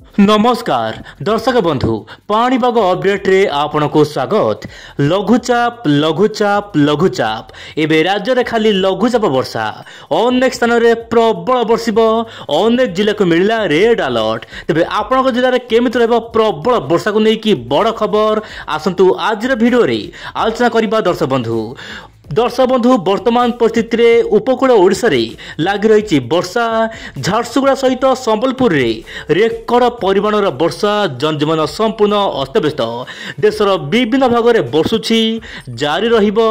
नमस्कार दर्शक बंधु पाणीपाग अपडेट रे आपनको स्वागत। लघुचाप लघुचाप लघुचाप एबे राज्य रे खाली लघुचाप वर्षा अनेक स्थान रे प्रबल बर्षिब अनेक जिला को मिलला रेड अलर्ट। तेबे आपनको जिल्ला रे केमिति रहबो प्रबल वर्षा को नै कि बड़ खबर आसंतु आज रे वीडियो रे आलोचना करिबा। दर्शक बंधु वर्तमान परिस्थिति रे उपकूल ओडिशा रे लागि रही वर्षा झारसुगुड़ा सहित संबलपुर रे रेकर्ड परिमाणर वर्षा जनजीवन संपूर्ण अस्तव्यस्त। देशर विभिन्न भाग में बर्षुछि जारी रहिबो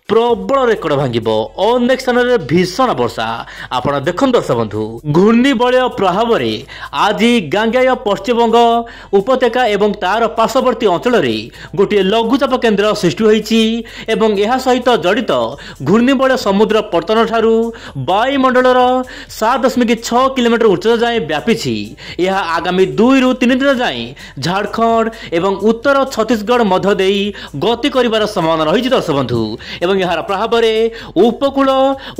प्रबल रेकर्ड भांगिबो अनेक स्थान रे भीषण वर्षा। आपण देखन दर्शक बंधु घूर्णिबलय प्रभाव रे आज गांगेय पश्चिमबंग उपत्यका एवं तार पार्श्ववर्ती अंचल रे गोटे लघुचाप केन्द्र सृष्टि होईछि एवं एहा सहित जड़ित घूर्णिबलय समुद्र पतन ठारू वायुमंडलर 7.6 किलोमीटर उच्चता जाए व्यापी। यह आगामी 2 ରୁ 3 दिन जाए झारखंड एवं उत्तर छत्तीसगढ़ मध्य देई गति करिवार संभावना रही। दर्शक बंधु एवं यार प्रभाव में उपकूल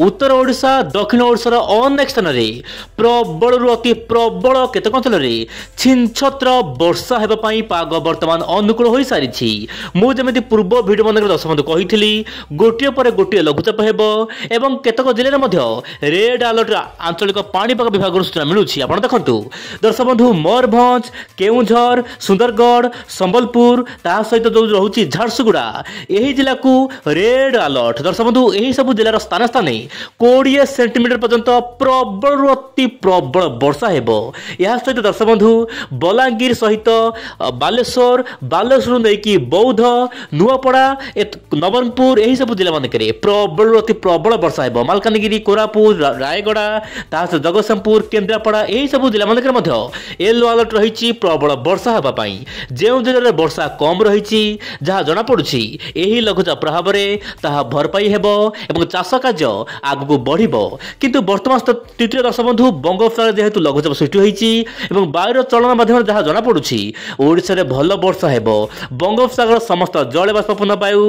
उत्तर ओडिशा दक्षिण ओडिशार अनेक स्थान में प्रबल अति प्रबल केतक अंचल में छिनछत्र वर्षा हेबा पई पाग वर्तमान अनुकूल हो सारी। मुझे पूर्व भिडियो मन दर्शक बंधु कही गोटे पर गोटे लघुचाप हेबो एवं केतक जिले में रेड अलर्ट आंचलिक पाणीपाग विभाग सूचना मिलूँ। आप देखु दर्शक बंधु मयूरभंज केउझर सुंदरगढ़ संबलपुर ता सहित जो रोचे झारसुगुड़ा यही जिला को रेड अलर्ट। दर्शक बंधु यही सब जिलार स्थान स्थान 20 सेंटीमीटर पर्यंत प्रबल अति प्रबल वर्षा हेबो। यह सहित दर्शक बंधु बलांगीर सहित बालेश्वर नहीं कि बौद्ध नुआपड़ा नवरंगपुर यही सब जिला मानक प्रबल अति प्रबल वर्षा हेबो। मालकानगिरी कोरापुट रायगड़ा तास जगतसिंहपुर केन्द्रापड़ा यही सब जिला मानक येलो अलर्ट रही प्रबल वर्षा हेबा पई। जो जिले में वर्षा कम रही जहाँ जना पड़ुछि यही लघुचाप प्रभाव में ताहा भरपाई हेबो एवं चाष कार्य आगु बढ़िबो। किंतु वर्तमान स्थिति दर्शक बंधु बंगोपसागर जेहेतु लघुचाप सृष्टि होईछि एवं वायुर चलन माध्यम जहाँ जना पड़ुछि ओडिशा रे भल वर्षा हेबो। बंगोपसागर समस्त जल बाष्पपूर्ण वायु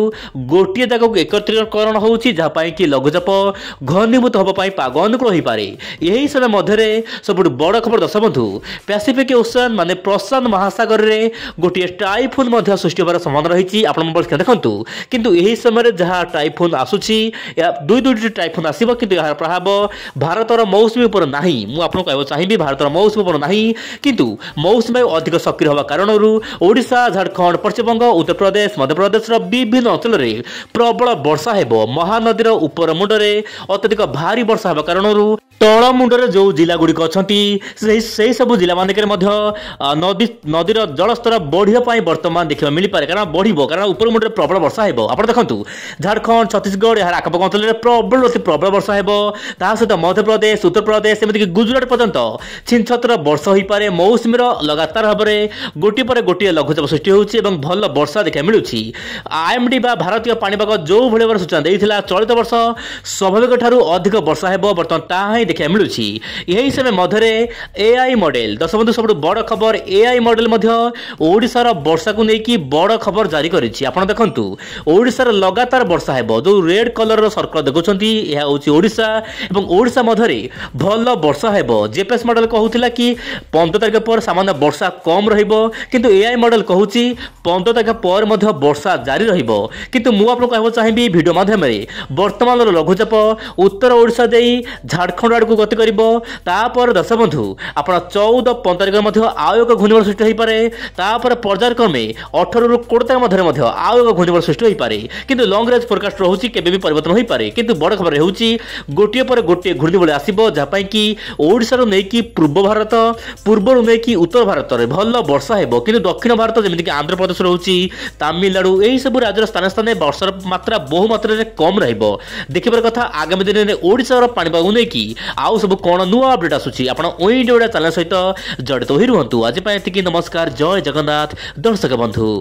गोटे जगह एकत्रीकरण होउछि जहाँ पई कि लघुचाप घनीभूत होबा पई पाग अनुकूल होई पारे। यही समय मध्य सबुठ बड़ खबर दर्शक बंधु पैसिफिक ओशन माने प्रशांत महासागर रे गोटे टाइफून मध्य सृष्टि होबार संभावना रही। आपण देखंतु किंतु यही समय जहाँ टाइफून आसुछि दुई टाइफून आसीबो किंतु यार प्रभाव भारतर मौसुमी उपर नाही। मु आपन कहबो चाहिबी भारतर मौसुमी उपर नाही किंतु मौसुमी अधिक सक्रिय होबा कारणरू ओडिशा झारखंड पश्चिमबंग उत्तर प्रदेश मध्य प्रदेश विभिन्न अंचल रे प्रबल वर्षा हेबो। महानदीर उपर मुंडरे अत्यधिक भारी वर्षा होबा कारणरू तल मुंडरे जो जिला गुड़िक अच्छी से सब जिला मानक नदीर जलस्तर बढ़िया वर्तमान देखा मिल पारे कारण बढ़ो कारण उपर मुंडे प्रबल वर्षा हेबो। आप देखु झारखंड छत्तीसगढ़ यार आखपाख अंचल में प्रबल अति प्रबल वर्षा हेबो। ता सहित मध्य प्रदेश उत्तर प्रदेश एमती गुजरात पर्यंत छिनछत्र वर्षा हो पारे। मौसुमीर लगातार भाव में गोटे पर गोटे लघुचाप सृष्टि होउछि एवं भल वर्षा देखा मिलुछि। आईएमडी बा भारतीय पाणीपाग जो भली भाव सूचना देइथिला चलित वर्ष स्वाभाविक ठारू अधिक वर्षा हेबो वर्तमान ताहा देखा मिलुछि। यही समय मध्य एआई मॉडल दर्शक बंधु सब बड़ खबर एआई मॉडल ओडिशार वर्षा को लेकिन बड़ खबर जारी करिछि। आपण देखंतु ओडिशार लगातार वर्षा हेबो जो रेड कलर सर्कल देखुछंती यह होछि ओडिशा एवं ओडिशा मध्य भल वर्षा हेबो। जेपीएस मॉडल कहूतिला कि 15 तारिख पर सामान्य वर्षा कम रहिबो किंतु एआई मॉडल कहूछि 15 तारिख पर मध्य वर्षा जारी रहिबो। किंतु मु आपन कहबो चाहिबी वीडियो माध्यम रे वर्तमान लघुचाप उत्तर ओडिशा देई झारखंड आड़ को गति करिबो। तापर दर्शक बंधु आपण 14-15 तारिख मध्य आउ एक घूर्णिबल सृष्टि होई पारे। तापर पर्यायक्रमे 18 ରୁ 20 तारिख मध्य आउ एक घूर्णिबल सृष्टि होई पारे किंतु लॉन्ग रेंज फोरकास्ट रहउछि केबे भी परिवर्तन होई पारे। किंतु बड़ खबर रहउछि गोटे पर गोटे घूर्णिबल आसीबो जहाँ पई कि ओडिशा रो नै कि पूर्व भारत पूर्व नै कि उत्तर भारत रे भल वर्षा हेबो किंतु दक्षिण भारत जेमिति कि आंध्र प्रदेश रहउछि तमिलनाडु एही सब राज्यर स्थान स्थान वर्षार मात्रा बहु मात्रा रे कम रहइबो। देखिबार कथा आगामी दिन रे ओडिशा रो पाणीपाग नै कि आउ सब कोन नुआ अपडेट आसुछि आपण ओई डेडा चैनल सहित जड़ित होई रुहंतु। आज पय एतिकी नमस्कार जय जगन्नाथ दर्शक बंधु।